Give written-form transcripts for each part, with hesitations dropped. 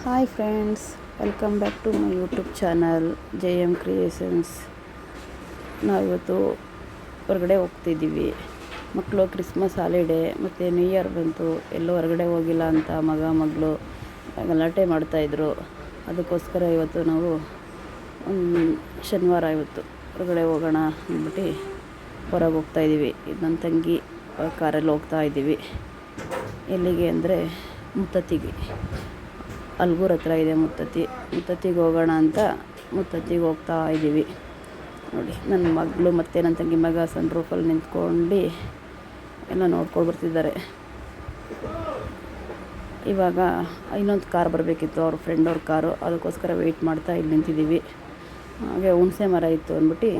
Hi friends, welcome back to my YouTube channel JM creations. ನಾವಿವತ್ತು ಹೊರಗಡೆ ಹೋಗ್ತಿದ್ದೀವಿ. ಮಕ್ಕಳು ಕ್ರಿಸ್ಮಸ್ ಹಾಲಿಡೇ ಮತ್ತು ನ್ಯೂ ಇಯರ್ ಬಂತು, ಎಲ್ಲೂ ಹೊರಗಡೆ ಹೋಗಿಲ್ಲ ಅಂತ ಮಗಳು ಗಲಾಟೆ ಮಾಡ್ತಾಯಿದ್ರು. ಅದಕ್ಕೋಸ್ಕರ ಇವತ್ತು ನಾವು ಶನಿವಾರ ಇವತ್ತು ಹೊರಗಡೆ ಹೋಗೋಣ ಅಂದ್ಬಿಟ್ಟು ಹೊರಗೆ ಹೋಗ್ತಾಯಿದ್ದೀವಿ. ಇದು ನನ್ನ ತಂಗಿ ಕಾರಲ್ಲಿ ಹೋಗ್ತಾಯಿದ್ದೀವಿ. ಎಲ್ಲಿಗೆ ಅಂದರೆ ಮುತ್ತತ್ತಿಗೆ. ಅಲ್ಗೂರ್ ಹತ್ರ ಇದೆ ಮುತ್ತತ್ತಿಗೆ ಹೋಗೋಣ ಅಂತ ಮುತ್ತತ್ತಿಗೆ ಹೋಗ್ತಾ ಇದ್ದೀವಿ. ನೋಡಿ, ನನ್ನ ಮಗಳು ಮತ್ತು ನನ್ನ ತಂಗಿ ಮಗ ಸನ್ ರೂಫಲ್ಲಿ ನಿಂತ್ಕೊಂಡು ಎಲ್ಲ ನೋಡ್ಕೊಂಡು ಬರ್ತಿದ್ದಾರೆ. ಇವಾಗ ಇನ್ನೊಂದು ಕಾರ್ ಬರಬೇಕಿತ್ತು, ಅವ್ರ ಫ್ರೆಂಡ್ ಅವ್ರ ಕಾರು, ಅದಕ್ಕೋಸ್ಕರ ವೆಯ್ಟ್ ಮಾಡ್ತಾ ಇಲ್ಲಿ ನಿಂತಿದ್ದೀವಿ. ಹಾಗೆ ಹುಣಸೆ ಮರ ಇತ್ತು ಅಂದ್ಬಿಟ್ಟು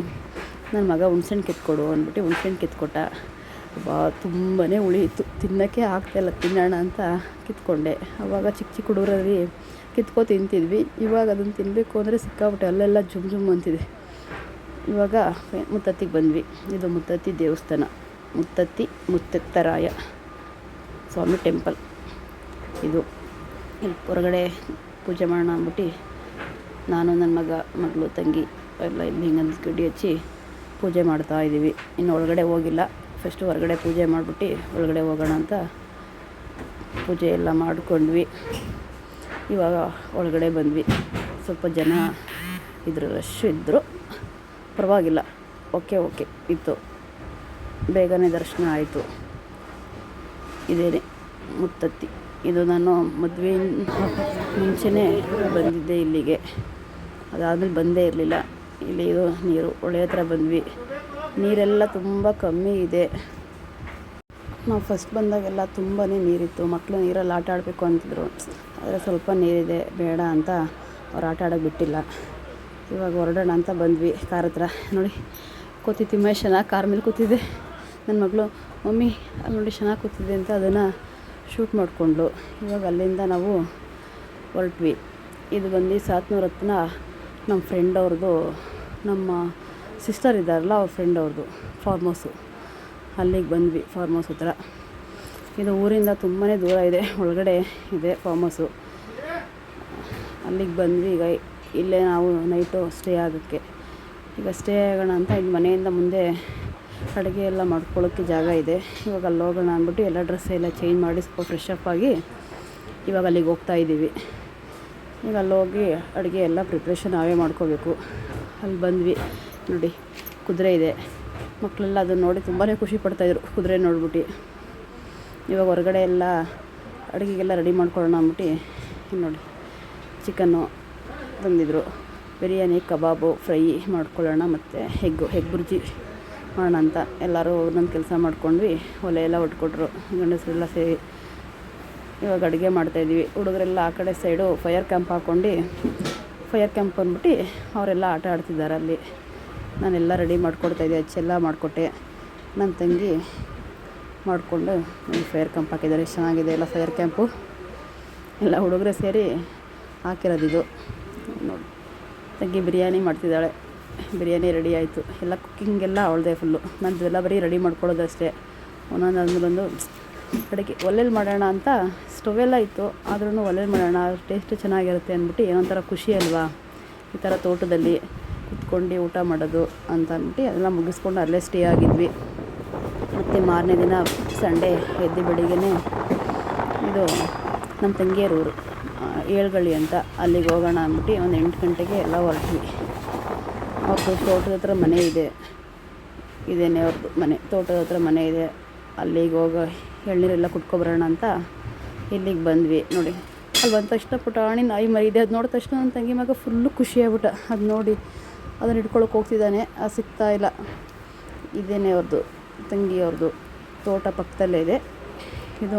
ನನ್ನ ಮಗ ಹುಣ್ಸೆಹಣ್ಣು ಕಿತ್ಕೊಡು ಅಂದ್ಬಿಟ್ಟು ಹುಣ್ಸೆಹಣ್ಣು ಕಿತ್ಕೊಟ್ಟ. ತುಂಬಾ ಹುಳಿ ಇತ್ತು, ತಿನ್ನೋಕ್ಕೆ ಆಗ್ತಾಯಿಲ್ಲ. ತಿನ್ನೋಣ ಅಂತ ಕಿತ್ಕೊಂಡೆ. ಆವಾಗ ಚಿಕ್ಕ ಹುಡುಗರಲ್ಲಿ ತಿಂತಿದ್ವಿ. ಇವಾಗ ಅದನ್ನು ತಿನ್ನಬೇಕು ಅಂದರೆ ಸಿಕ್ಕಾಬಿಟ್ಟೆ ಅಲ್ಲೆಲ್ಲ ಜುಮ್ ಅಂತಿದೆ. ಇವಾಗ ಮುತ್ತತ್ತಿಗೆ ಬಂದ್ವಿ. ಇದು ಮುತ್ತತ್ತಿ ದೇವಸ್ಥಾನ, ಮುತ್ತೆತ್ತರಾಯ ಸ್ವಾಮಿ ಟೆಂಪಲ್. ಇದು ಇಲ್ಲಿ ಹೊರಗಡೆ ಪೂಜೆ ಮಾಡೋಣ ಅಂದ್ಬಿಟ್ಟು ನಾನು, ನನ್ನ ಮಗಳು ತಂಗಿ ಎಲ್ಲ ಇಲ್ಲಿ ಹಿಂಗೆ ಗಡಿ ಹಚ್ಚಿ ಪೂಜೆ ಮಾಡ್ತಾಯಿದ್ದೀವಿ. ಇನ್ನು ಒಳಗಡೆ ಹೋಗಿಲ್ಲ. ಫಸ್ಟು ಹೊರಗಡೆ ಪೂಜೆ ಮಾಡಿಬಿಟ್ಟು ಒಳಗಡೆ ಹೋಗೋಣ ಅಂತ ಪೂಜೆ ಎಲ್ಲ ಮಾಡಿಕೊಂಡ್ವಿ. ಇವಾಗ ಒಳಗಡೆ ಬಂದ್ವಿ. ಸ್ವಲ್ಪ ಜನ ಇದ್ರು, ರಶ್ ಇದ್ದರು, ಪರವಾಗಿಲ್ಲ, ಓಕೆ ಇತ್ತು. ಬೇಗನೆ ದರ್ಶನ ಆಯಿತು. ಇದೇನೆ ಮುತ್ತತ್ತಿ. ಇದು ನಾನು ಮದುವೆ ಮುಂಚೆನೇ ಬಂದಿದ್ದೆ ಇಲ್ಲಿಗೆ. ಅದಾದಮೇಲೆ ಬಂದೇ ಇರಲಿಲ್ಲ. ಇಲ್ಲಿ ಇದು ನೀರು ಹೊಳೆ ಹತ್ರ ಬಂದ್ವಿ. ನೀರೆಲ್ಲ ತುಂಬ ಕಮ್ಮಿ ಇದೆ. ನಾವು ಫಸ್ಟ್ ಬಂದಾಗೆಲ್ಲ ತುಂಬಾ ನೀರಿತ್ತು. ಮಕ್ಕಳು ನೀರಲ್ಲಿ ಆಟ ಆಡಬೇಕು ಅಂತಿದ್ರು. ಆದರೆ ಸ್ವಲ್ಪ ನೀರಿದೆ, ಬೇಡ ಅಂತ ಅವ್ರು ಆಟ ಆಡೋಕ್ಕೆ ಬಿಟ್ಟಿಲ್ಲ. ಇವಾಗ ಹೊರಡೋಣ ಅಂತ ಬಂದ್ವಿ ಕಾರ್ ಹತ್ರ. ನೋಡಿ, ಕೂತಿತ್ತು ಚೆನ್ನಾಗಿ ಕಾರ್ ಮೇಲೆ ಕೂತಿದ್ದೆ. ನನ್ನ ಮಗಳು, ಮಮ್ಮಿ ಅಲ್ಲಿ ನೋಡಿ ಚೆನ್ನಾಗಿ ಕೂತಿದ್ದೆ ಅಂತ ಅದನ್ನು ಶೂಟ್ ಮಾಡಿಕೊಂಡ್ಳು. ಇವಾಗ ಅಲ್ಲಿಂದ ನಾವು ಹೊರಟ್ವಿ. ಇದು ಬಂದು ಸಾತ್ನೂರು ಹತ್ರ ನಮ್ಮ ಫ್ರೆಂಡ್ ಅವ್ರದ್ದು, ನಮ್ಮ ಸಿಸ್ಟರ್ ಇದ್ದಾರಲ್ಲ ಅವ್ರ ಫ್ರೆಂಡ್ ಅವ್ರದ್ದು ಫಾರ್ಮ್ ಹೌಸು. ಅಲ್ಲಿಗೆ ಬಂದ್ವಿ. ಫಾರ್ಮ್ ಹೌಸ್ ಹತ್ರ. ಇದು ಊರಿಂದ ತುಂಬಾ ದೂರ ಇದೆ, ಒಳಗಡೆ ಇದೆ ಫಾರ್ಮ್ ಹೌಸು. ಅಲ್ಲಿಗೆ ಬಂದ್ವಿ. ಈಗ ಇಲ್ಲೇ ನಾವು ನೈಟು ಸ್ಟೇ ಆಗೋಕ್ಕೆ. ಈಗ ಸ್ಟೇ ಆಗೋಣ ಅಂತ ಇಲ್ಲಿ ಮನೆಯಿಂದ ಮುಂದೆ ಅಡುಗೆ ಎಲ್ಲ ಮಾಡ್ಕೊಳ್ಳೋಕ್ಕೆ ಜಾಗ ಇದೆ. ಇವಾಗ ಅಲ್ಲಿ ಹೋಗೋಣ ಅಂದ್ಬಿಟ್ಟು ಎಲ್ಲ ಡ್ರೆಸ್ ಎಲ್ಲ ಚೇಂಜ್ ಮಾಡಿ ಸ್ವಲ್ಪ ಫ್ರೆಶ್ ಅಪ್ ಆಗಿ ಇವಾಗ ಅಲ್ಲಿಗೆ ಹೋಗ್ತಾಯಿದ್ದೀವಿ. ಈಗ ಅಲ್ಲಿ ಹೋಗಿ ಅಡುಗೆ ಎಲ್ಲ ಪ್ರಿಪ್ರೇಷನ್ ನಾವೇ ಮಾಡ್ಕೋಬೇಕು. ಅಲ್ಲಿ ಬಂದ್ವಿ. ನೋಡಿ, ಕುದುರೆ ಇದೆ. ಮಕ್ಕಳೆಲ್ಲ ಅದನ್ನು ನೋಡಿ ತುಂಬಾ ಖುಷಿ ಪಡ್ತಾಯಿದ್ರು, ಕುದುರೆ ನೋಡ್ಬಿಟ್ಟು. ಇವಾಗ ಹೊರಗಡೆ ಎಲ್ಲ ಅಡುಗೆಗೆಲ್ಲ ರೆಡಿ ಮಾಡ್ಕೊಳ್ಳೋಣ ಅಂದ್ಬಿಟ್ಟು ನೋಡಿ, ಚಿಕನ್ನು ತಂದಿದ್ರು, ಬಿರಿಯಾನಿ, ಕಬಾಬು, ಫ್ರೈ ಮಾಡ್ಕೊಳ್ಳೋಣ, ಮತ್ತು ಎಗ್ ಬುರ್ಜಿ ಮಾಡೋಣ ಅಂತ ಎಲ್ಲರೂ ಒಂದೊಂದು ಕೆಲಸ ಮಾಡ್ಕೊಂಡ್ವಿ. ಒಲೆ ಎಲ್ಲ ಒಟ್ಕೊಟ್ರು, ಗಂಡಸರೆಲ್ಲ ಸೇರಿ ಇವಾಗ ಅಡುಗೆ ಮಾಡ್ತಾಯಿದ್ವಿ. ಹುಡುಗರೆಲ್ಲ ಆ ಕಡೆ ಸೈಡು ಫೈರ್ ಕ್ಯಾಂಪ್ ಅಂದ್ಬಿಟ್ಟು ಅವರೆಲ್ಲ ಆಟ ಆಡ್ತಿದ್ದಾರೆ ಅಲ್ಲಿ. ನಾನೆಲ್ಲ ರೆಡಿ ಮಾಡ್ಕೊಡ್ತಾಯಿದ್ದೆ, ಅಚ್ಚೆಲ್ಲ ಮಾಡಿಕೊಟ್ಟೆ. ನನ್ನ ತಂಗಿ ಮಾಡಿಕೊಂಡು ಫೈರ್ ಕ್ಯಾಂಪ್ ಹಾಕಿದ್ದಾರೆ. ಎಷ್ಟು ಚೆನ್ನಾಗಿದೆ ಎಲ್ಲ ಫೈರ್ ಕ್ಯಾಂಪು. ಎಲ್ಲ ಹುಡುಗರೇ ಸೇರಿ ಹಾಕಿರೋದಿದು. ನೋಡಿ, ತಂಗಿ ಬಿರಿಯಾನಿ ಮಾಡ್ತಿದ್ದಾಳೆ. ಬಿರಿಯಾನಿ ರೆಡಿ ಆಯಿತು. ಎಲ್ಲ ಕುಕ್ಕಿಂಗೆಲ್ಲ ಅವಳದೇ ಫುಲ್ಲು. ನಂದೆಲ್ಲ ಬರೀ ರೆಡಿ ಮಾಡ್ಕೊಳ್ಳೋದಷ್ಟೇ. ಒಂದೊಂದು ಅಡುಗೆ ಒಲೆಯಲ್ಲಿ ಮಾಡೋಣ ಅಂತ ಸ್ಟವೆಲ್ಲ ಇತ್ತು, ಆದ್ರೂ ಒಲೆಯಲ್ಲಿ ಮಾಡೋಣ, ಟೇಸ್ಟು ಚೆನ್ನಾಗಿರುತ್ತೆ ಅಂದ್ಬಿಟ್ಟು ಏನೊಂಥರ ಖುಷಿ ಅಲ್ವಾ ಈ ಥರ ತೋಟದಲ್ಲಿ ಕುತ್ಕೊಂಡು ಊಟ ಮಾಡೋದು ಅಂತ ಅಂದ್ಬಿಟ್ಟು ಅದೆಲ್ಲ ಮುಗಿಸ್ಕೊಂಡು ಅಲ್ಲೇ ಸ್ಟೇ ಆಗಿದ್ವಿ. ಮತ್ತು ಮಾರನೇ ದಿನ ಸಂಡೇ ಎದ್ದು ಬೆಳಿಗ್ಗೆ ಇದು ನಮ್ಮ ತಂಗಿಯರ ಊರು ಏಳ್ಗಳಿ ಅಂತ, ಅಲ್ಲಿಗೆ ಹೋಗೋಣ ಅಂದ್ಬಿಟ್ಟು ಒಂದು 8 ಗಂಟೆಗೆ ಎಲ್ಲ ಹೊರಟ್ವಿ. ಅವ್ರದ್ದು ತೋಟದ ಹತ್ರ ಮನೆ ಇದೆ. ಇದೇನೆ ಅವ್ರದ್ದು ಮನೆ, ತೋಟದ ಹತ್ರ ಮನೆ ಇದೆ. ಅಲ್ಲಿಗೆ ಹೋಗೋ ಎಳ್ನೀರೆಲ್ಲ ಕುಟ್ಕೊಬರೋಣ ಅಂತ ಇಲ್ಲಿಗೆ ಬಂದ್ವಿ. ನೋಡಿ, ಅಲ್ಲಿ ಬಂದ ತಕ್ಷಣ ಪುಟಾಣಿ ನಾಯಿ ಮರಿ ಇದೆ. ಅದು ನೋಡಿದ ತಕ್ಷಣ ನನ್ನ ತಂಗಿ ಮಗ ಫುಲ್ಲು ಖುಷಿಯಾಗ್ಬಿಟ್ಟ. ಅದು ನೋಡಿ ಅದನ್ನು ಹಿಡ್ಕೊಳಕ್ಕೆ ಹೋಗ್ತಿದ್ದಾನೆ, ಅದು ಸಿಗ್ತಾಯಿಲ್ಲ. ಇದೇನೆ ಅವ್ರದ್ದು ತಂಗಿಯವ್ರದ್ದು ತೋಟ ಪಕ್ಕದಲ್ಲೇ ಇದೆ. ಇದು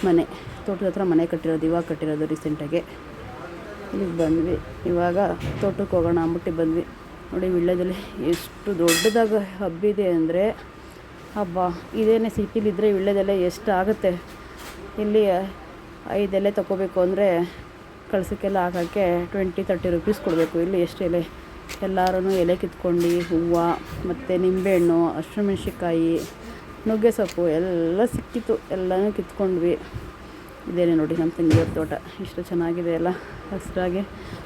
ಮನೆ, ತೋಟದ ಹತ್ರ ಮನೆ ಕಟ್ಟಿರೋದು, ಇವಾಗ ಕಟ್ಟಿರೋದು ರೀಸೆಂಟಾಗಿ. ಇಲ್ಲಿಗೆ ಬಂದ್ವಿ. ಇವಾಗ ತೋಟಕ್ಕೆ ಹೋಗೋಣ ಅಂದ್ಬಿಟ್ಟು ಬಂದ್ವಿ. ನೋಡಿ, ವಿಳ್ಯದಲ್ಲಿ ಎಷ್ಟು ದೊಡ್ಡದಾಗಿ ಹಬ್ಬಿದೆ ಅಂದರೆ ಹಬ್ಬ. ಇದೇನೇ ಸಿಟಿಲಿದ್ದರೆ ವಿಳ್ಯದೆಲೆ ಎಷ್ಟು ಆಗುತ್ತೆ. ಇಲ್ಲಿ 5 ಎಲೆ ತೊಗೋಬೇಕು ಅಂದರೆ ಕಳ್ಸಕ್ಕೆಲ್ಲ ಹಾಕೋಕ್ಕೆ 20-30 ರೂಪೀಸ್ ಕೊಡಬೇಕು. ಇಲ್ಲಿ ಎಷ್ಟು ಎಲೆ, ಎಲ್ಲರೂ ಎಲೆ ಕಿತ್ಕೊಂಡು, ಹೂವು ಮತ್ತು ನಿಂಬೆಹಣ್ಣು, ಹಸಿಮೆಣ್ಸಿನ್ಕಾಯಿ, ನುಗ್ಗೆ ಸೊಪ್ಪು ಎಲ್ಲ ಸಿಕ್ಕಿತ್ತು. ಎಲ್ಲನೂ ಕಿತ್ಕೊಂಡ್ವಿ. ಇದೇನೆ ನೋಡಿ ನಮ್ಮ ತಂಗಿಯವ್ರ ತೋಟ ಎಷ್ಟು ಚೆನ್ನಾಗಿದೆ ಅಲ್ಲ, ಹಸಿರಾಗಿ.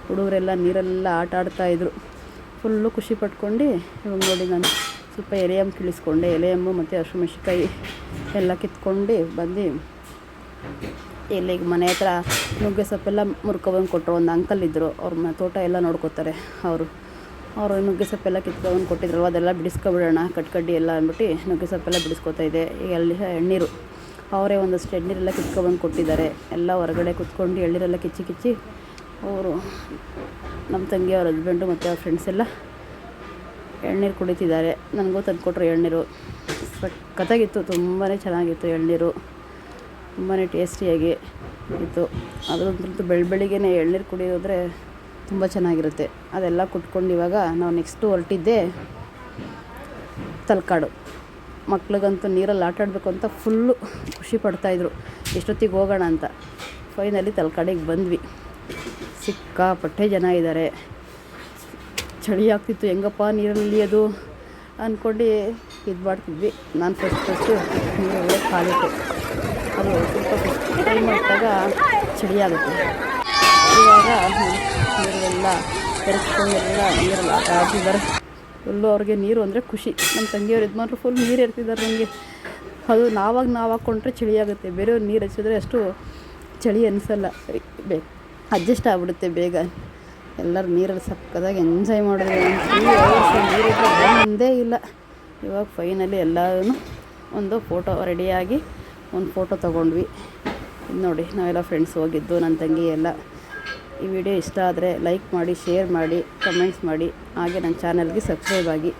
ಹುಡುಗರೆಲ್ಲ ನೀರೆಲ್ಲ ಆಟ ಆಡ್ತಾಯಿದ್ರು. ಫುಲ್ಲು ಖುಷಿ ಪಟ್ಕೊಂಡು ಇವಾಗ ನೋಡಿ ನಾನು ಸ್ವಲ್ಪ ಎಲೆಯಮ್ಮ ಕೀಳಿಸ್ಕೊಂಡೆ. ಎಲೆಯಮ್ಮು ಮತ್ತು ಹಸಿಮೆಣ್ಸಿನ್ಕಾಯಿ ಎಲ್ಲ ಕಿತ್ಕೊಂಡು ಬಂದು ಇಲ್ಲಿಗೆ ಮನೆ ಹತ್ರ ನುಗ್ಗೆ ಸೊಪ್ಪೆಲ್ಲ ಮುರ್ಕೊಬಂದು ಕೊಟ್ಟರು. ಒಂದು ಅಂಕಲ್ ಇದ್ದರು, ಅವ್ರ ತೋಟ ಎಲ್ಲ ನೋಡ್ಕೋತಾರೆ. ಅವರು ನುಗ್ಗೆ ಸೊಪ್ಪೆಲ್ಲ ಕಿತ್ಕೊಬಂದು ಕೊಟ್ಟಿದ್ರಲ್ವ, ಅದೆಲ್ಲ ಬಿಡಿಸ್ಕೊಬಿಡೋಣ ಕಡ್ಡಿ ಎಲ್ಲ ಅಂದ್ಬಿಟ್ಟು ನುಗ್ಗೆ ಸೊಪ್ಪೆಲ್ಲ ಬಿಡಿಸ್ಕೊತಾ ಇದೆ. ಈಗ ಅಲ್ಲಿ ಎಳ್ನೀರು ಅವರೇ ಒಂದಷ್ಟು ಎಳ್ನೀರೆಲ್ಲ ಕಿತ್ಕೊಬಂದು ಕೊಟ್ಟಿದ್ದಾರೆ. ಎಲ್ಲ ಹೊರಗಡೆ ಕುತ್ಕೊಂಡು ಎಳ್ನೀರೆಲ್ಲ ಕಿಚ್ಚಿ ಅವರು ನಮ್ಮ ತಂಗಿಯವ್ರ ಹಸ್ಬೆಂಡು ಮತ್ತು ಅವ್ರ ಫ್ರೆಂಡ್ಸ್ ಎಲ್ಲ ಎಳ್ನೀರು ಕುಡಿತಿದ್ದಾರೆ. ನನಗೂ ತಂದು ಕೊಟ್ಟರು ಎಳ್ನೀರು. ಸಖತ್ತಾಗಿತ್ತು, ತುಂಬಾ ಚೆನ್ನಾಗಿತ್ತು ಎಳ್ನೀರು, ತುಂಬಾ ಟೇಸ್ಟಿಯಾಗಿ ಇತ್ತು. ಅದ್ರಂತೂ ಬೆಳಿಗ್ಗೆ ಎಳ್ನೀರು ಕುಡಿಯೋದ್ರೆ ತುಂಬ ಚೆನ್ನಾಗಿರುತ್ತೆ. ಅದೆಲ್ಲ ಕುಟ್ಕೊಂಡು ಇವಾಗ ನಾವು ನೆಕ್ಸ್ಟು ಹೊರಟಿದ್ದೆ ತಲಕಾಡು. ಮಕ್ಳಿಗಂತೂ ನೀರಲ್ಲಿ ಆಟ ಆಡಬೇಕು ಅಂತ ಫುಲ್ಲು ಖುಷಿ ಪಡ್ತಾಯಿದ್ರು, ಎಷ್ಟೊತ್ತಿಗೆ ಹೋಗೋಣ ಅಂತ. ಫೈನಲಿ ತಲಕಾಡಿಗೆ ಬಂದ್ವಿ. ಸಿಕ್ಕಾಪಟ್ಟೆ ಜನ ಇದ್ದಾರೆ. ಚಳಿ ಆಗ್ತಿತ್ತು, ಹೆಂಗಪ್ಪ ನೀರಲ್ಲಿ ಅದು ಅಂದ್ಕೊಂಡು ಇದು ಮಾಡ್ತಿದ್ವಿ. ನಾನು ಫಸ್ಟು ನೀರಲ್ಲೇ ಕಾಲಿಟ್ಟೆ. ಅದು ಸ್ವಲ್ಪ ಟೈಮ್ ಇಟ್ಟಾಗ ಚಳಿ ಆಗುತ್ತೆ. ಇವಾಗ ನೀರೆಲ್ಲ ತೆರೆಸ್ಕೊಂಡೆಲ್ಲ ನೀರೆಲ್ಲ ಆಟ ಆಡ್ತಿದ್ದಾರೆ. ಫುಲ್ಲು ಅವ್ರಿಗೆ ನೀರು ಅಂದರೆ ಖುಷಿ. ನಮ್ಮ ತಂಗಿಯವ್ರು ಇದು ಮಾತ್ರ ಫುಲ್ ನೀರು ಇರ್ತಿದ್ದಾರೆ ನನಗೆ. ಅದು ನಾವು ಹಾಕ್ಕೊಂಡ್ರೆ ಚಳಿ ಆಗುತ್ತೆ, ಬೇರೆಯವ್ರು ನೀರು ಹಚ್ಚಿದ್ರೆ ಅಷ್ಟು ಚಳಿ ಅನಿಸಲ್ಲ, ಅಡ್ಜಸ್ಟ್ ಆಗಿಬಿಡುತ್ತೆ ಬೇಗ. ಎಲ್ಲರೂ ನೀರಲ್ಲಿ ಸಕ್ಕತ್ತಾಗಿ ಎಂಜಾಯ್ ಮಾಡಿದ್ರೆ ನೀರಿದ್ರೆ ಬಂದೇ ಇಲ್ಲ. ಇವಾಗ ಫೈನಲಿ ಎಲ್ಲರೂ ಒಂದು ಫೋಟೋ ರೆಡಿಯಾಗಿ ಒಂದು ಫೋಟೋ ತೊಗೊಂಡ್ವಿ. ನೋಡಿ ನಾವೆಲ್ಲ ಫ್ರೆಂಡ್ಸ್ ಹೋಗಿದ್ದು, ನನ್ನ ತಂಗಿ ಎಲ್ಲ. ಈ ವಿಡಿಯೋ ಇಷ್ಟ ಆದರೆ ಲೈಕ್ ಮಾಡಿ, ಶೇರ್ ಮಾಡಿ, ಕಮೆಂಟ್ಸ್ ಮಾಡಿ, ಹಾಗೆ ನನ್ನ ಚಾನಲ್ಗೆ ಸಬ್ಸ್ಕ್ರೈಬ್ ಆಗಿ.